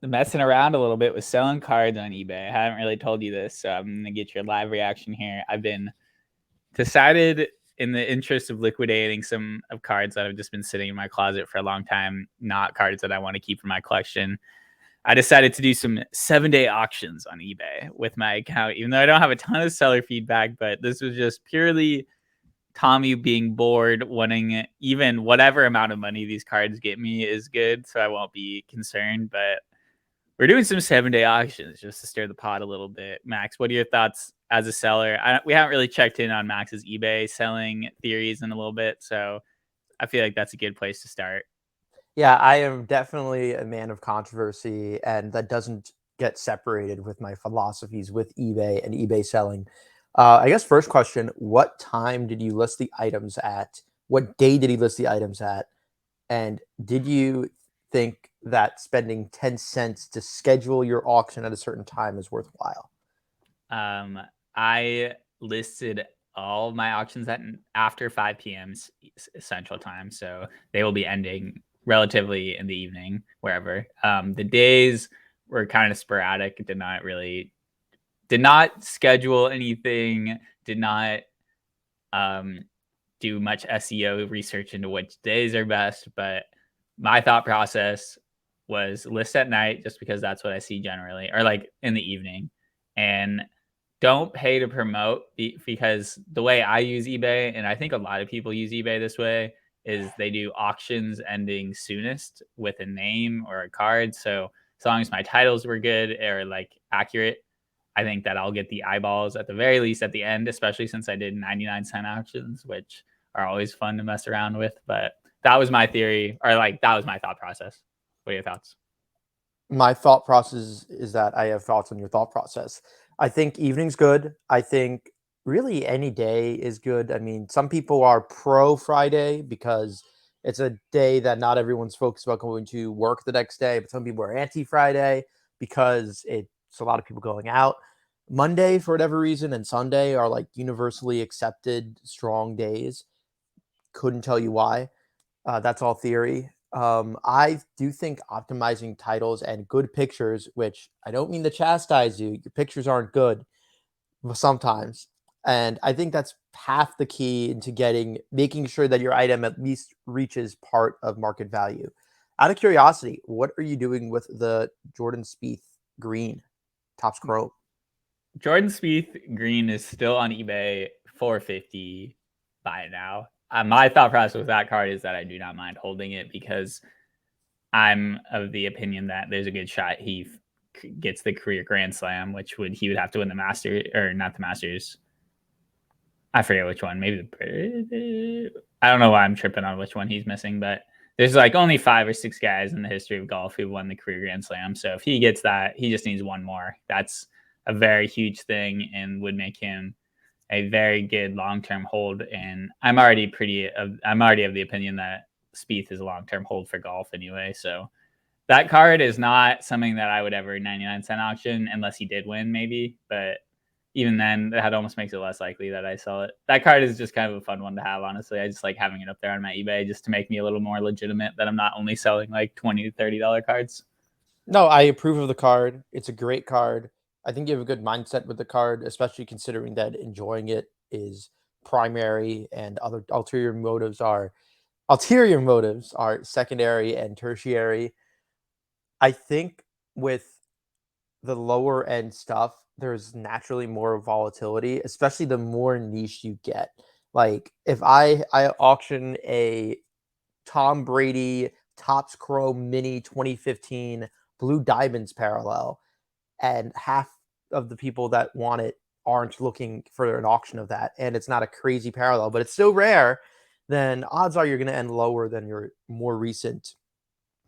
messing around a little bit with selling cards on eBay. I haven't really told you this, so I'm gonna get your live reaction here. I've been decided in the interest of liquidating some of cards that have just been sitting in my closet for a long time, not cards that I want to keep for my collection. I decided to do some 7-day auctions on eBay with my account, even though I don't have a ton of seller feedback, but this was just purely Tommy being bored, wanting even whatever amount of money these cards get me is good, so I won't be concerned. But we're doing some 7-day auctions just to stir the pot a little bit. Max, what are your thoughts as a seller? We haven't really checked in on Max's eBay selling theories in a little bit, so I feel like that's a good place to start. Yeah, I am definitely a man of controversy, and that doesn't get separated with my philosophies with eBay and eBay selling. I guess first question, what time did you list the items at? What day did he list the items at? And did you think that spending 10 cents to schedule your auction at a certain time is worthwhile? I listed all my auctions at after 5 p.m. Central Time, so they will be ending relatively in the evening, wherever. The days were kind of sporadic. Did not schedule anything. Did not do much SEO research into which days are best. But my thought process was list at night, just because that's what I see generally, or like in the evening, and don't pay to promote, because the way I use eBay, and I think a lot of people use eBay this way, is they do auctions ending soonest with a name or a card. So as long as my titles were good or like accurate, I think that I'll get the eyeballs at the very least at the end, especially since I did 99-cent auctions, which are always fun to mess around with. But that was my theory, or like that was my thought process. What are your thoughts? My thought process is that I have thoughts on your thought process. I think evening's good. I think really any day is good. I mean, some people are pro Friday because it's a day that not everyone's focused about going to work the next day, but some people are anti Friday because it's a lot of people going out. Monday, for whatever reason, and Sunday are like universally accepted strong days. Couldn't tell you why. That's all theory. I do think optimizing titles and good pictures, which I don't mean to chastise you, your pictures aren't good sometimes. And I think that's half the key into making sure that your item at least reaches part of market value. Out of curiosity, what are you doing with the Jordan Spieth green Topps Chrome? Jordan Spieth green is still on eBay 450. Buy it now. My thought process with that card is that I do not mind holding it, because I'm of the opinion that there's a good shot he gets the career Grand Slam, which he would have to win the Masters, or not the Masters. I forget which one. Maybe I don't know why I'm tripping on which one he's missing, but there's like only 5 or 6 guys in the history of golf who won the career Grand Slam. So if he gets that, he just needs one more. That's a very huge thing and would make him a very good long-term hold. And I'm already of the opinion that Spieth is a long-term hold for golf anyway. So that card is not something that I would ever 99-cent auction unless he did win, maybe. But even then, that almost makes it less likely that I sell it. That card is just kind of a fun one to have, honestly. I just like having it up there on my eBay just to make me a little more legitimate, that I'm not only selling like $20 to $30 cards. No, I approve of the card. It's a great card. I think you have a good mindset with the card, especially considering that enjoying it is primary and other ulterior motives are secondary and tertiary. I think with the lower end stuff, there's naturally more volatility, especially the more niche you get. Like if I auction a Tom Brady Topps Chrome Mini 2015 Blue Diamonds parallel, and half of the people that want it aren't looking for an auction of that, and it's not a crazy parallel, but it's still rare, then odds are you're going to end lower than your more recent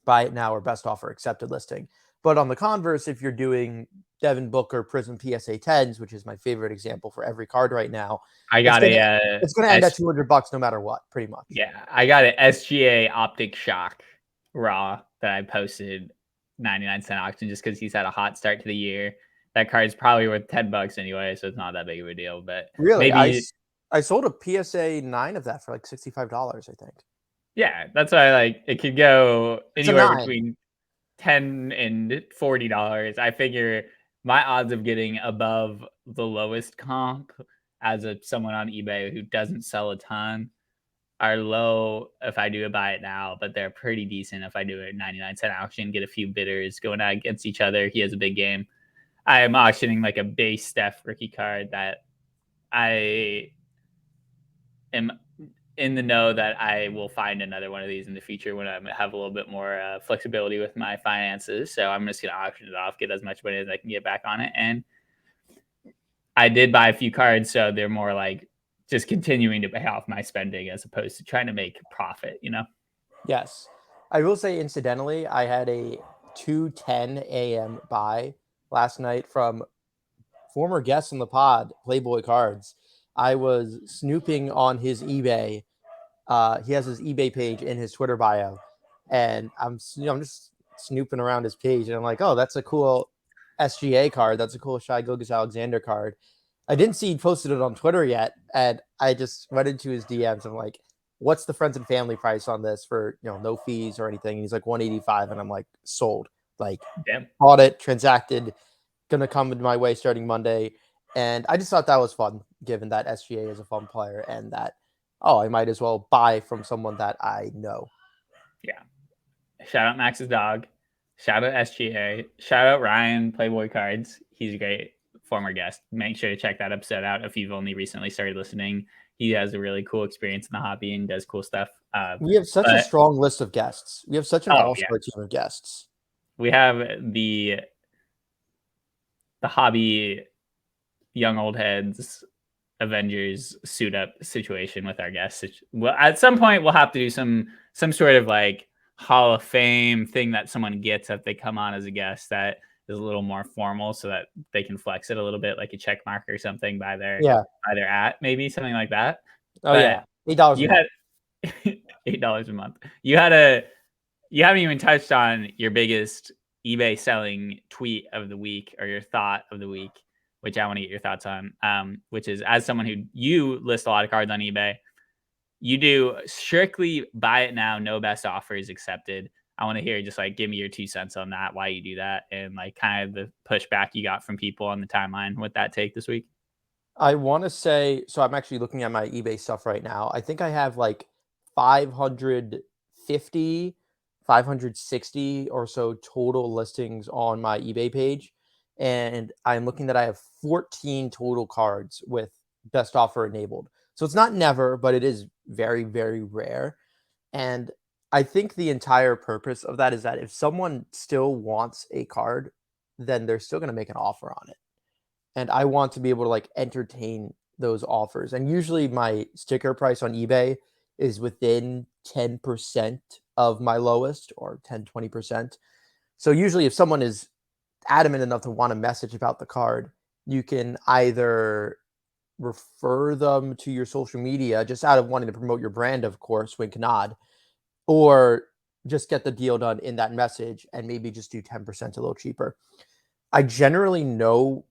buy it now or best offer accepted listing. But on the converse, if you're doing Devin Booker Prism PSA 10s, which is my favorite example for every card right now, I it's got gonna a it's gonna end at $200 no matter what, pretty much. yeah, I got an SGA Optic Shock raw that I posted 99-cent auction just because he's had a hot start to the year. That card's probably worth $10 anyway, so it's not that big of a deal. But Really, maybe, I sold a PSA 9 of that for like $65, I think. yeah, that's why I like it could go It's a anywhere nine. between. $10 and $40. I figure my odds of getting above the lowest comp as someone on eBay who doesn't sell a ton are low if I do a buy it now, but they're pretty decent if I do a 99-cent auction, get a few bidders going out against each other. He has a big game. I am auctioning like a base Steph rookie card that I am in the know that I will find another one of these in the future when I have a little bit more flexibility with my finances. So I'm just going to auction it off, get as much money as I can get back on it. And I did buy a few cards, so they're more like just continuing to pay off my spending as opposed to trying to make profit, you know? Yes. I will say, incidentally, I had a 2:10 a.m. buy last night from former guest in the pod, Playboy Cards. I was snooping on his eBay. He has his eBay page in his Twitter bio, and I'm just snooping around his page, and I'm like, oh, that's a cool SGA card. That's a cool Shai Gilgeous-Alexander card. I didn't see he posted it on Twitter yet, and I just went into his DMs. I'm like, what's the friends and family price on this for, no fees or anything? And he's like 185, and I'm like, sold. Like, Damn. bought it, transacted, gonna come my way starting Monday. And I just thought that was fun, given that SGA is a fun player, and that, oh, I might as well buy from someone that I know. Yeah. Shout out Max's dog. Shout out SGA. Shout out Ryan, Playboy Cards. He's a great former guest. Make sure to check that episode out if you've only recently started listening. He has a really cool experience in the hobby and does cool stuff. We have such a But strong list of guests. We have such an oh yeah, all-star team of guests. we have the hobby young old heads Avengers suit up situation with our guests. Well, at some point we'll have to do some sort of like Hall of Fame thing that someone gets if they come on as a guest that is a little more formal, so that they can flex it a little bit, like a check mark or something by Yeah. their at, maybe something like that. Oh But yeah. $8 a you month. had $8 a month. You haven't even touched on your biggest eBay selling tweet of the week or your thought of the week, which I want to get your thoughts on. Which is, as someone who you list a lot of cards on eBay, you do strictly buy it now, no best offers accepted. I want to hear just like give me your 2 cents on that, why you do that, and like kind of the pushback you got from people on the timeline with that take this week. I want to say, so I'm actually looking at my eBay stuff right now. I think I have like 550, 560 or so total listings on my eBay page. And I'm looking that I have 14 total cards with best offer enabled. So it's not never, but it is very, very rare. And I think the entire purpose of that is that if someone still wants a card, then they're still going to make an offer on it. And I want to be able to like entertain those offers. And usually my sticker price on eBay is within 10% of my lowest, or 10-20%. So usually if someone is adamant enough to want a message about the card, you can either refer them to your social media just out of wanting to promote your brand, of course, wink nod, or just get the deal done in that message and maybe just do 10% a little cheaper. I generally know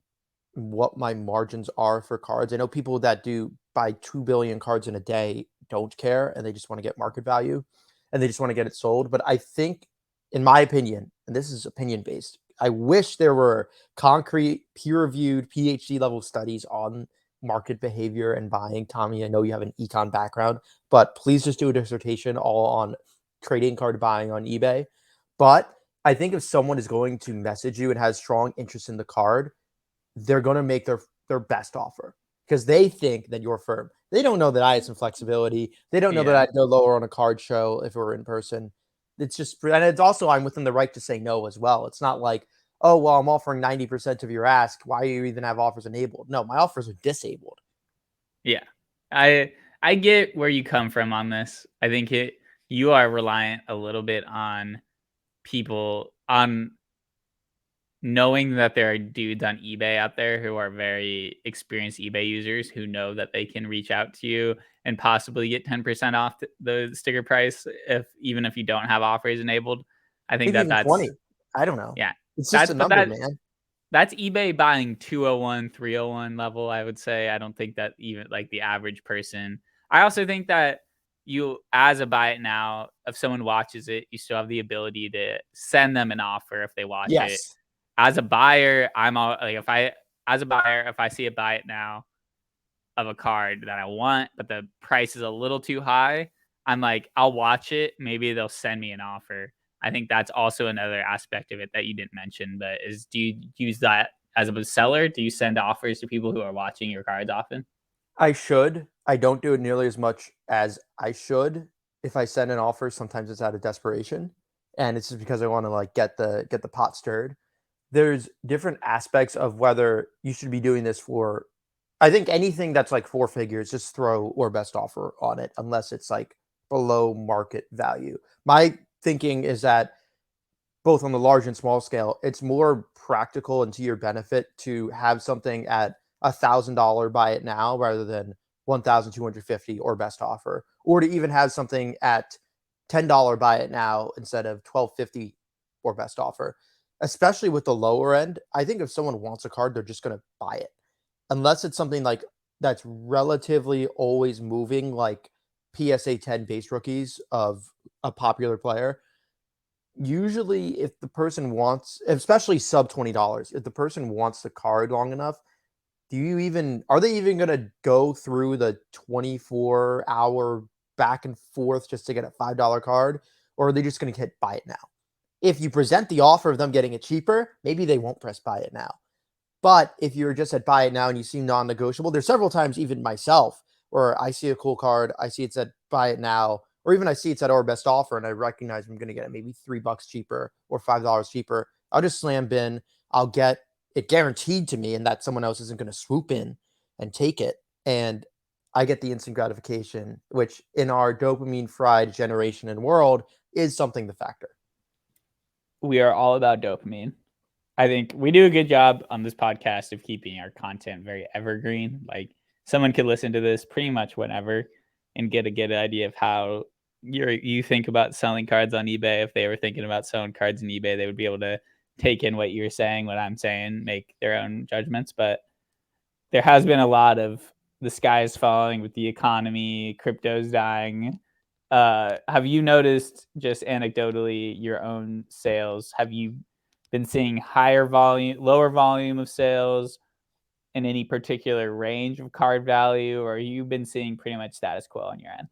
what my margins are for cards. I know people that do buy 2 billion cards in a day don't care, and they just want to get market value and they just want to get it sold. But I think, in my opinion, and this is opinion based, I wish there were concrete, peer reviewed, PhD level studies on market behavior and buying. Tommy, I know you have an econ background, but please just do a dissertation all on trading card buying on eBay. But I think if someone is going to message you and has strong interest in the card, they're going to make their best offer because they think that you're firm. They don't know that I had some flexibility. They don't know that Yeah. I'd go lower on a card show if it were in person. It's just, and it's also, I'm within the right to say no as well. It's not like, oh, well, I'm offering 90% of your ask. Why do you even have offers enabled? No, my offers are disabled. Yeah. I get where you come from on this. I think you are reliant a little bit on people on knowing that there are dudes on eBay out there who are very experienced eBay users who know that they can reach out to you and possibly get 10% off the sticker price even if you don't have offers enabled. I think Maybe that even that's 20. I don't know. yeah. It's just That's a but number, man. that's eBay buying 201, 301 level, I would say. I don't think that even like the average person. I also think that you, as a buy it now, if someone watches it, you still have the ability to send them an offer if they watch it. Yes. As a buyer, I'm all like, if I, as a buyer, if I see a buy it now of a card that I want, but the price is a little too high, I'm like, I'll watch it. Maybe they'll send me an offer. I think that's also another aspect of it that you didn't mention, but is, do you use that as a seller? Do you send offers to people who are watching your cards often? I should. I don't do it nearly as much as I should. If I send an offer, sometimes it's out of desperation, and it's just because I want to like get the pot stirred. There's different aspects of whether you should be doing this for. I think anything that's like four figures, just throw or best offer on it, unless it's like below market value. My thinking is that both on the large and small scale, it's more practical and to your benefit to have something at $1,000 buy it now rather than 1,250 or best offer, or to even have something at $10 buy it now instead of 1250 or best offer. Especially with the lower end, I think if someone wants a card, they're just going to buy it unless it's something like that's relatively always moving, like PSA 10 base rookies of a popular player. Usually, if the person wants, especially sub $20, if the person wants the card long enough, do you even are they even going to go through the 24-hour back and forth just to get a $5 card, or are they just going to hit buy it now? If you present the offer of them getting it cheaper, maybe they won't press buy it now. But if you're just at buy it now and you seem non-negotiable, there's several times, even myself, where I see a cool card, I see it's at buy it now, or even I see it's at our best offer and I recognize I'm going to get it maybe $3 cheaper or $5 cheaper. I'll just slam bin. I'll get it guaranteed to me, and that someone else isn't going to swoop in and take it. And I get the instant gratification, which in our dopamine fried generation and world is something to factor. We are all about dopamine. I think we do a good job on this podcast of keeping our content very evergreen. Like, someone could listen to this pretty much whenever and get a good idea of how you think about selling cards on eBay. If they were thinking about selling cards on eBay, they would be able to take in what you're saying, what I'm saying, make their own judgments. But there has been a lot of the sky is falling with the economy, crypto's dying. Have you noticed, just anecdotally, your own sales? Have you been seeing higher volume, lower volume of sales in any particular range of card value, or you've been seeing pretty much status quo on your end?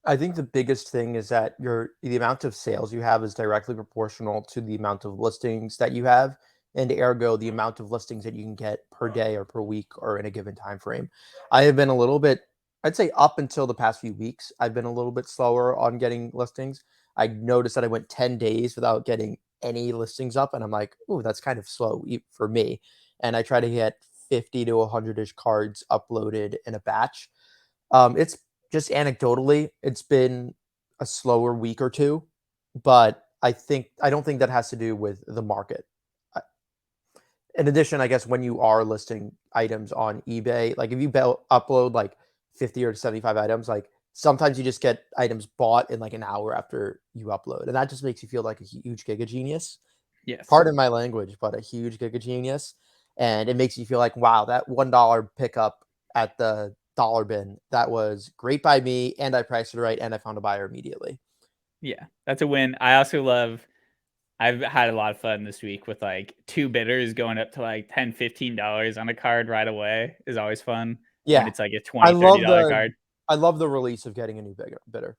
I think the biggest thing is that the amount of sales you have is directly proportional to the amount of listings that you have, and ergo the amount of listings that you can get per day or per week or in a given time frame. I have been a little bit, I'd say up until the past few weeks, I've been a little bit slower on getting listings. I noticed that I went 10 days without getting any listings up, and I'm like, "Ooh, that's kind of slow for me." And I try to get 50 to 100-ish cards uploaded in a batch. It's just anecdotally, it's been a slower week or two, but I don't think that has to do with the market. I- In addition, I guess when you are listing items on eBay, like if you upload like 50 or 75 items, like sometimes you just get items bought in like an hour after you upload, and that just makes you feel like a huge giga genius. Yes. Pardon my language, but a huge giga genius. And it makes you feel like, wow, that $1 pickup at the dollar bin, that was great by me. And I priced it right and I found a buyer immediately. Yeah, that's a win. I also love, I've had a lot of fun this week with like two bidders going up to like $10, $15 on a card right away is always fun when Yeah. it's like a I $20, love $30 the card. I love the release of getting a new bidder.